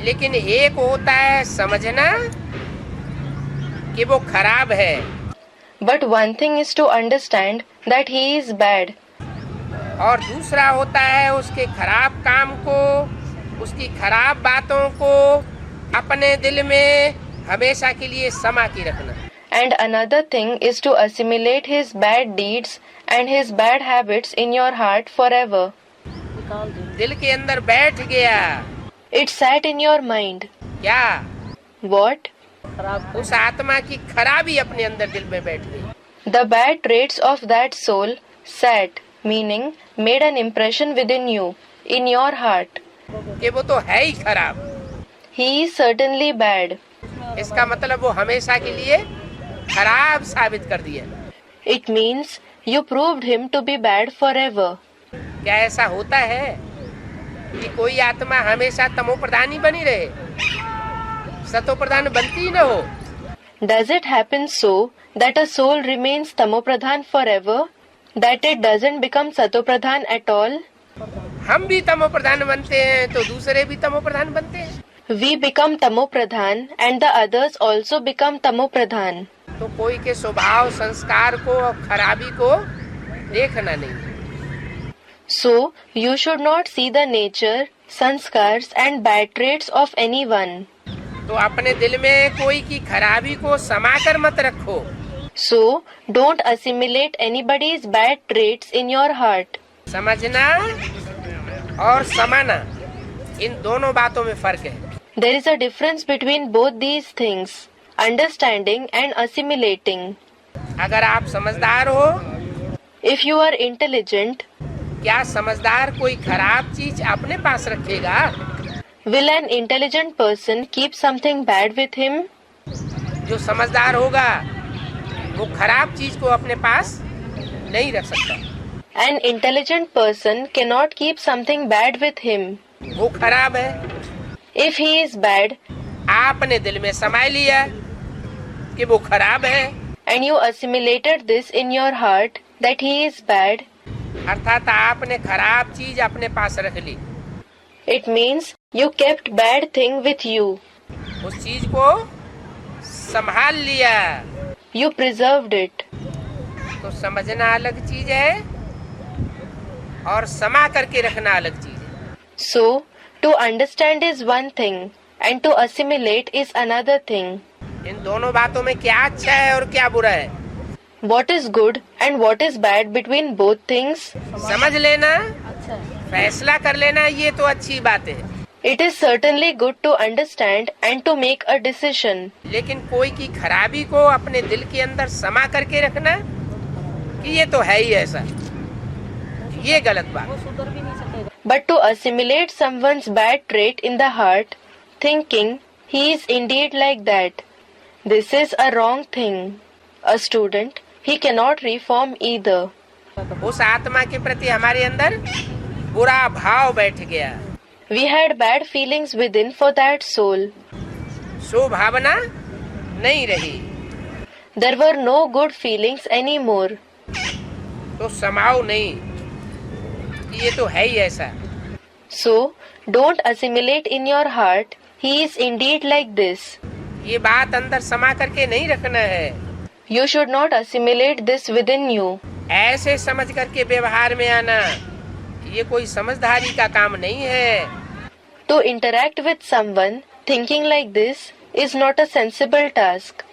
लेकिन एक होता है समझना कि वो खराब है, But one thing is to understand that he is bad. और दूसरा होता है उसके खराब काम को, उसकी खराब बातों को अपने दिल में हमेशा के लिए समा के रखना। And another thing is to assimilate his bad deeds and his bad habits in your heart forever. दिल के अंदर बैठ गया। It sat in your mind. क्या? What? उस आत्मा की खराबी अपने अंदर दिल में बैठ गई। The bad traits of that soul sat, meaning made an impression within you, in your heart. कि वो तो है ही खराब। He is certainly bad. इसका मतलब वो हमेशा के लिए खराब साबित कर दिया। It means you proved him to be bad forever. क्या ऐसा होता है कि कोई आत्मा हमेशा तमो प्रधान ही बनी रहे, सतो प्रधान बनती ही न हो? Does it happen so that a soul remains tamopradhan forever, that it doesn't become satopradhan at all? हम भी तमो प्रधान बनते हैं तो दूसरे भी तमो प्रधान बनते हैं। We become tamopradhan and the others also become tamopradhan. तो कोई के स्वभाव संस्कार को और खराबी को देखना नहीं। So you should not see the nature, sanskars and bad traits of anyone. तो अपने दिल में कोई की खराबी को समाकर मत रखो। So don't assimilate anybody's bad traits in your heart. समझना और समाना, इन दोनों बातों में फर्क है। There is a difference between both these things, understanding and assimilating. अगर आप समझदार हो, If you are intelligent, क्या समझदार कोई खराब चीज अपने पास रखेगा? will an intelligent person keep something bad with him? जो समझदार होगा वो खराब चीज को अपने पास नहीं रख सकता। An intelligent person cannot keep something bad with him. वो खराब है, If he is bad आपने दिल में समाय लिया कि वो खराब है, and you assimilated this in your heart that he is bad, अर्थात आपने खराब चीज अपने पास रख ली। it means you kept bad thing with you. उस चीज को संभाल लिया। You preserved it. तो समझना अलग चीज है और समा करके रखना अलग चीज है। So to understand is one thing and to assimilate is another thing. इन दोनों बातों में क्या अच्छा है और क्या बुरा है What is good and what is bad between both things? समझ लेना, फैसला कर लेना, ये तो अच्छी बात है। It is certainly good to understand and to make a decision. लेकिन कोई की खराबी को अपने दिल के अंदर समा करके रखना कि ये तो है ही ऐसा, ये गलत बात। But to assimilate someone's bad trait in the heart, thinking he is indeed like that, this is a wrong thing. A student, he cannot reform either. उस आत्मा के प्रति हमारे अंदर बुरा भाव बैठ गया। We had bad feelings within for that soul. सो भावना नहीं रही, There were no good feelings anymore. तो समाओ नहीं कि ये तो है ही ऐसा। So, don't assimilate in your heart, he is indeed like this. ये बात अंदर समा करके नहीं रखना है। You should not assimilate this within you. ऐसे समझ करके व्यवहार में आना, ये कोई समझदारी का काम नहीं है। To interact with someone thinking like this is not a sensible task.